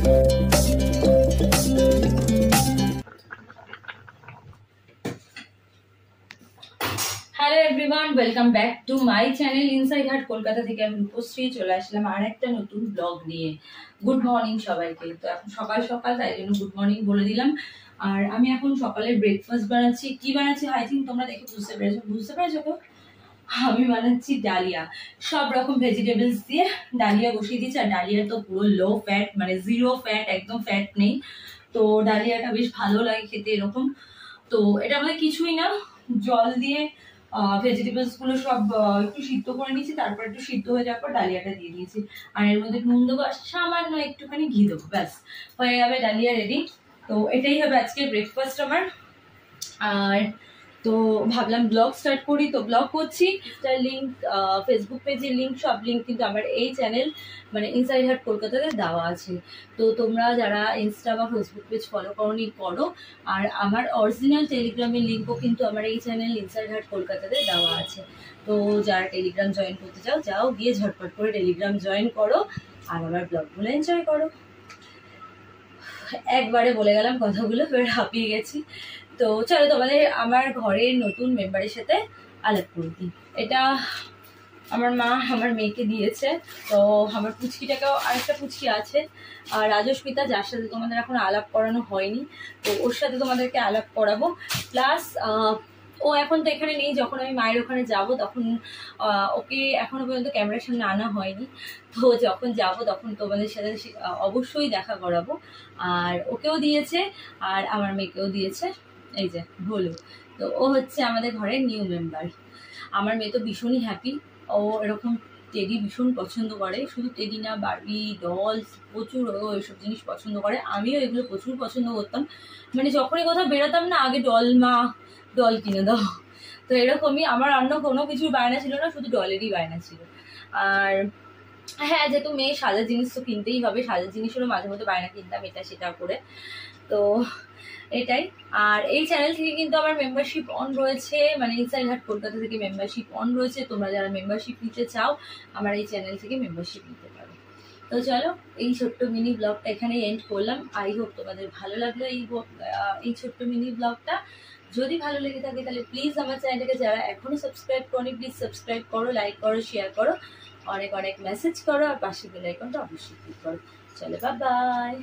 Hello everyone, welcome back to my channel inside heart Kolkata থেকে। আমি রূপশ্রী চলে আসলাম আর একটা নতুন ব্লগ নিয়ে। গুড মর্নিং সবাইকে। তো এখন সকাল সকাল, তাই জন্য গুড মর্নিং বলে দিলাম। আর আমি এখন সকালে ব্রেকফাস্ট বানাচ্ছি। কি বানাচ্ছি আই থিঙ্ক তোমরা দেখে বুঝতে পেরেছো তো? আমি বানাচ্ছি ডালিয়া, সব রকম ভেজিটেবলস দিয়ে ডালিয়া বসিয়ে দিয়েছি। আর ডালিয়া তো পুরো লো ফ্যাট, মানে জিরো ফ্যাট, একদম ফ্যাট নেই। তো ডালিয়াটা বেশ ভালো লাগে খেতে এরকম। তো এটা আমাদের কিছুই না, জল দিয়ে ভেজিটেবলস গুলো সব একটু সিদ্ধ করে নিয়েছি, তারপর একটু সিদ্ধ হয়ে যাওয়ার পর ডালিয়াটা দিয়ে দিয়েছি। আর এর মধ্যে নুন দেবো আর সামান্য একটুখানি ঘি দেবো, ব্যাস হয়ে যাবে ডালিয়া রেডি। তো এটাই হবে আজকে ব্রেকফাস্ট আমার। আর তো ভাবলাম ব্লগ স্টার্ট করি, তো ব্লগ করছি। তার লিঙ্ক, ফেসবুক পেজের লিঙ্ক, সব লিঙ্ক কিন্তু আমার এই চ্যানেল মানে ইনসাইড হার্ট কলকাতাতে দেওয়া আছে। তো তোমরা যারা ইনস্টা বা ফেসবুক পেজ ফলো করোনি করো। আর আমার অরিজিনাল টেলিগ্রামের লিঙ্কও কিন্তু আমার এই চ্যানেল ইনসাইড হার্ট কলকাতাতে দেওয়া আছে। তো যারা টেলিগ্রাম জয়েন করতে চাও, যাও গিয়ে ঝটপট করে টেলিগ্রাম জয়েন করো আর আমার ব্লগগুলো এনজয় করো। একবারে বলে গেলাম কথাগুলো, এবার হাঁপিয়ে গেছি। তো চলো তোমাদের আমার ঘরের নতুন মেম্বারের সাথে আলাপ করে দিই। এটা আমার মা আমার মেয়েকে দিয়েছে। তো আমার পুচকিটাকেও, আরেকটা পুচকি আছে আর রাজস্মিতা, যার সাথে তোমাদের এখন আলাপ করানো হয়নি, তো ওর সাথে তোমাদেরকে আলাপ করাবো। প্লাস ও এখন তো এখানে নেই, যখন আমি মায়ের ওখানে যাব তখন ওকে এখনো পর্যন্ত ক্যামেরার সামনে আনা হয়নি। তো যখন যাব তখন তোমাদের সাথে অবশ্যই দেখা করাবো। আর ওকেও দিয়েছে আর আমার মেয়েকেও দিয়েছে, এই যে ভোলু। তো ও হচ্ছে আমাদের ঘরের নিউ মেম্বার। আমার মেয়ে তো ভীষণই হ্যাপি। ও এরকম টেডি ভীষণ পছন্দ করে, শুধু টেডি না, বারবি ডলস প্রচুর ও এসব জিনিস পছন্দ করে। আমিও এগুলো প্রচুর পছন্দ করতাম, মানে যখনই কোথাও বেরোতাম না, আগে ডল কিনে দাও। তো এরকমই আমার অন্য কোনো কিছুর বায়না ছিল না, শুধু ডলেরই বায়না ছিল। আর হ্যাঁ, যেহেতু মেয়ে সাজার জিনিস তো কিনতেই হবে, সাজার জিনিসেরও মাঝে মধ্যে বায়না কিনতাম এটা সেটা করে। তো এটাই। আর এই চ্যানেল থেকে কিন্তু আমার মেম্বারশিপ অন রয়েছে, মানে ইনসাইড হার্ট কলকাতা থেকে মেম্বারশিপ অন রয়েছে। তোমরা যারা মেম্বারশিপ নিতে চাও আমার এই চ্যানেল থেকে মেম্বারশিপ নিতে পারো। তো চলো, এই ছোট্ট মিনি ব্লগটা এখানে এন্ড করলাম। আই হোপ তোমাদের ভালো লাগলো এই ছোট্ট মিনি ব্লগটা। যদি ভালো লেগে থাকে তাহলে প্লিজ আমার চ্যানেলটাকে যারা এখনো সাবস্ক্রাইব করোনি, প্লিজ সাবস্ক্রাইব করো, লাইক করো, শেয়ার করো, অনেক অনেক মেসেজ করো, আর পাশে বেল আইকনটা অবশ্যই ক্লিক করো। চলো, বাই বাই।